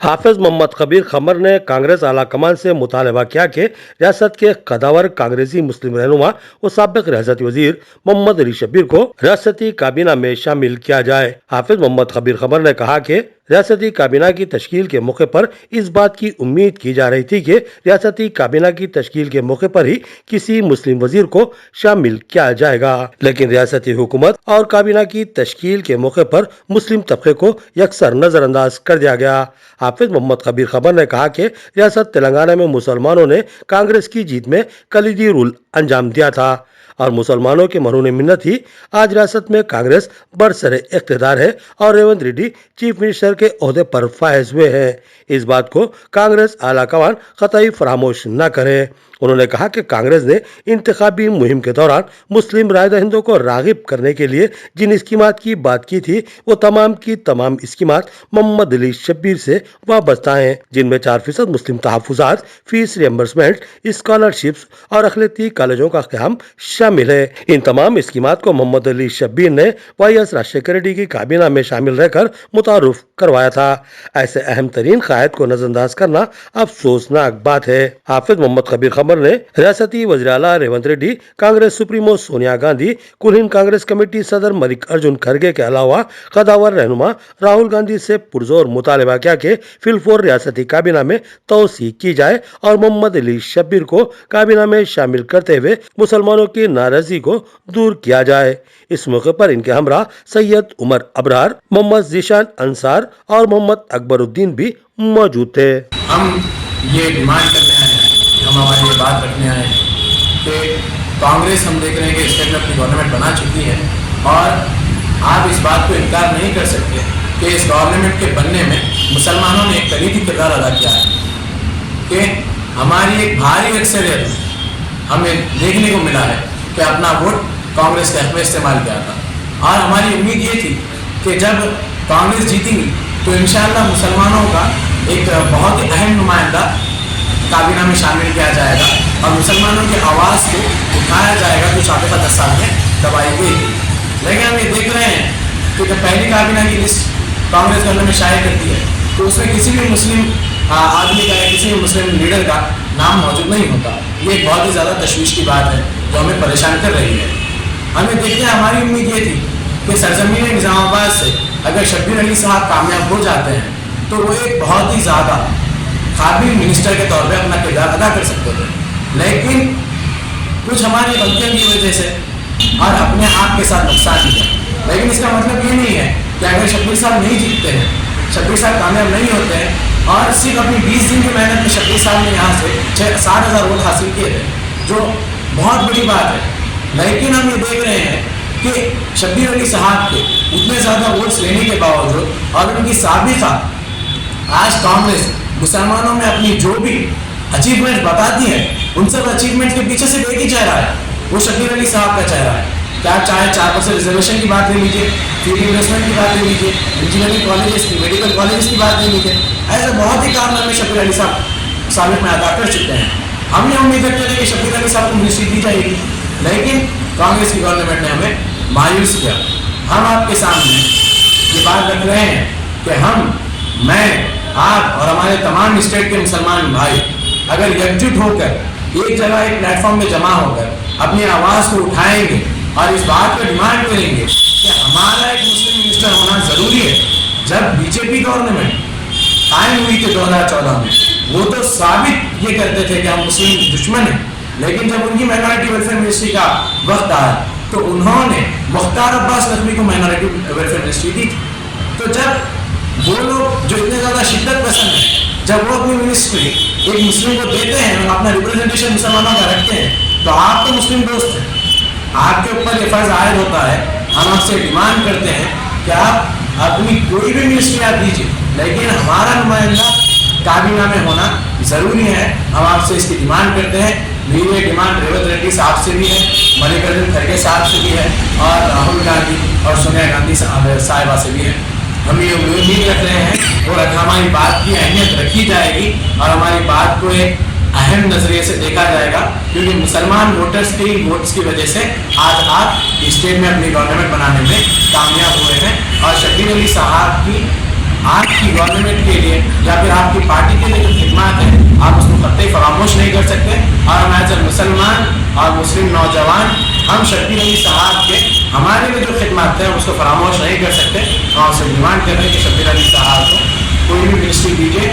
हाफिज मोहम्मद कबीर खमर ने कांग्रेस आला कमान से मुतालबा किया कि रियासत के कदावर कांग्रेसी मुस्लिम रहनुमा और साबिक रियासती वजीर मोहम्मद अली शब्बीर को रियासती काबीना में शामिल किया जाए। हाफिज मोहम्मद कबीर खमर ने कहा कि रियासती काबीना की तश्कील के मौके पर इस बात की उम्मीद की जा रही थी कि रियासती काबीना की तश्कील के मौके पर ही किसी मुस्लिम वजीर को शामिल किया जाएगा, लेकिन रियासती हुकूमत और काबीना की तश्कील के मौके पर मुस्लिम तबके को यकसर नजरअंदाज कर दिया गया। हाफिज मोहम्मद कबीर खमर ने कहा कि रियासत तेलंगाना में मुसलमानों ने कांग्रेस की जीत में कलीदी रोल अंजाम दिया था और मुसलमानों के मरहून मिन्नत ही आज रियासत में कांग्रेस बरसरे इख्तिदार है और रेवंत रेड्डी चीफ मिनिस्टर के ओहदे पर फायज हुए हैं। इस बात को कांग्रेस आला कमान कतई फरामोश न करे। उन्होंने कहा कि कांग्रेस ने इंतखाबी मुहिम के दौरान मुस्लिम राय दहिंदों को रागिब करने के लिए जिन स्कीमात की बात की थी वो तमाम की तमाम स्कीमात मोहम्मद अली शब्बीर से वाबस्ता हैं, जिनमें 4% मुस्लिम तहफुजात, फीस रियम्बर्समेंट, स्कॉलरशिप्स और अखिलती कॉलेजों का क़याम शामिल है। इन तमाम स्कीमात को मोहम्मद अली शब्बीर ने वाईएस राजशेखर रेड्डी की काबीना में शामिल रहकर मुतारुफ करवाया था। ऐसे अहम तरीन कायद को नजरअंदाज करना अफसोसनाक बात है। हाफिज मोहम्मद कबीर खमर ने रियासती वज़ीर आला रेवंत रेड्डी, कांग्रेस सुप्रीमो सोनिया गांधी, कुल हिंद कांग्रेस कमेटी सदर मल्लिकार्जुन खड़गे के अलावा कदावर रहनुमा राहुल गांधी से पुरजोर मुतालबा किया कि फिलफोर रियासती काबीना में तोसी की जाए और मोहम्मद अली शब्बीर को काबीना में शामिल करते हुए मुसलमानों की नाराजगी को दूर किया जाए। इस मौके पर इनके हमरा सैयद उमर अबरार, मोहम्मद जीशान अंसार और मोहम्मद अकबरुद्दीन भी मौजूद थे। हम ये डिमांड करने आए हैं, हम हमारी ये बात रखने आए हैं कि कांग्रेस, हम देख रहे हैं कि स्टेट में अपनी गवर्नमेंट बना चुकी है और आप इस बात को इनकार नहीं कर सकते कि इस गवर्नमेंट के बनने में मुसलमानों ने एक कलीदी किरदार अदा किया है कि हमारी एक भारी अक्सरियत हमें देखने को मिला है कि अपना वोट कांग्रेस के हक में इस्तेमाल किया था और हमारी उम्मीद ये थी कि जब कांग्रेस जीतेगी तो इंशाअल्लाह मुसलमानों का एक बहुत ही अहम नुमाइंदा काबीना में शामिल किया जाएगा और मुसलमानों की आवाज़ को उठाया जाएगा जो साबिक़ा 10 साल में दबाई गई थी। लेकिन हम ये देख रहे हैं कि जब पहली काबीना की लिस्ट कांग्रेस गवर्नमेंट में शाये करती है तो उसमें किसी भी मुस्लिम आदमी का या किसी भी मुस्लिम लीडर का नाम मौजूद नहीं होता। ये एक बहुत ही ज़्यादा तशवीश की बात है जो हमें परेशान कर रही है। हमें देखते हैं, हमारी उम्मीद ये थी कि सरजमीन निज़ामाबाद से अगर शब्बीर अली साहब कामयाब हो जाते हैं तो वो एक बहुत ही ज़्यादा काबिल मिनिस्टर के तौर पे अपना किरदार अदा कर सकते थे, लेकिन कुछ हमारी गलतियों की वजह से और अपने आप के साथ नुकसान किया। लेकिन इसका मतलब ये नहीं है कि अगर शब्बीर साहब नहीं जीतते हैं, शब्बीर साहब कामयाब नहीं होते हैं और सिर्फ अपनी 20 दिन की मेहनत में शब्बीर साहब ने यहाँ से 60,000 वोट हासिल किए थे, जो बहुत बड़ी बात है। लेकिन हम ये देख रहे हैं कि शब्बीर अली साहब के उतने ज़्यादा वोट्स लेने के बावजूद और उनकी साबिक़ा आज कांग्रेस मुसलमानों में अपनी जो भी अचीवमेंट बताती है उन सब अचीवमेंट के पीछे से एक ही चेहरा है, वो शब्बीर अली साहब का चेहरा है। क्या चाहे 4% रिजर्वेशन की बात ले लीजिए, फ्री इन्वेस्टमेंट की बात ले लीजिए, इंजीनियरिंग कॉलेजेस की, मेडिकल कॉलेजेस की बात ले लीजिए, ऐसे बहुत ही कारनामे शब्बीर अली साहब साबिक़ में अदा कर चुके हैं। हम ये उम्मीद रखते थे कि शब्बीर अली साहब को मिनिस्ट्री दी जाएगी, लेकिन कांग्रेस की गवर्नमेंट ने हमें मायूस किया। हम आपके सामने ये बात रख रहे हैं कि मैं, आप और हमारे तमाम स्टेट के मुसलमान भाई अगर एकजुट होकर एक जगह एक प्लेटफॉर्म में जमा होकर अपनी आवाज़ को उठाएंगे और इस बात पर डिमांड करेंगे कि हमारा एक मुस्लिम मिनिस्टर होना ज़रूरी है। जब बीजेपी गवर्नमेंट कायम हुई थी 2014 में, वो तो साबित ये करते थे कि हम मुस्लिम दुश्मन हैं, लेकिन जब उनकी माइनॉरिटी वेलफेयर मिनिस्ट्री का वक्त आया तो उन्होंने मुख्तार अब्बास नकवी को माइनॉरिटी वेलफेयर मिनिस्ट्री दी। तो जब वो लोग जो इतने ज़्यादा शिद्दत पसंद हैं, जब वो अपनी मिनिस्ट्री एक मुस्लिम को देते हैं और अपना रिप्रेजेंटेशन मुसलमानों का रखते हैं, तो आप तो मुस्लिम दोस्त हैं, आपके ऊपर ये फर्ज आयद होता है। हम आपसे डिमांड करते हैं कि आप अपनी कोई भी मिनिस्ट्री आप दीजिए, लेकिन हमारा नुमाइंदा काबीना में होना ज़रूरी है। हम आपसे इसकी डिमांड करते हैं। मेरी ये डिमांड रेवंत रेड्डी साहब से भी है, मल्लिकार्जुन खड़गे साहब से भी है और राहुल गांधी और सोनिया गांधी साहिबा से भी है। हम ये उम्मीद रख रहे हैं और हमारी बात की अहमियत रखी जाएगी और हमारी बात को एक अहम नज़रिए से देखा जाएगा, क्योंकि मुसलमान वोटर्स के वोट्स की वजह से आज आप स्टेट में अपनी गवर्नमेंट बनाने में कामयाब हुए हैं और शब्बीर अली साहब की آپ کی گورنمنٹ کے لیے یا پھر آپ کی پارٹی کے لیے جو خدمات ہیں آپ اس کو قطعی فراموش نہیں کر سکتے. اور ہم ایز اے مسلمان اور مسلم نوجوان ہم شبیر علی صاحب کے ہمارے لیے جو خدمات ہیں اس کو فراموش نہیں کر سکتے. اور اس سے ڈیمانڈ کر رہے ہیں کہ شبیر علی صاحب کو کوئی بھی منسٹری دیجیے.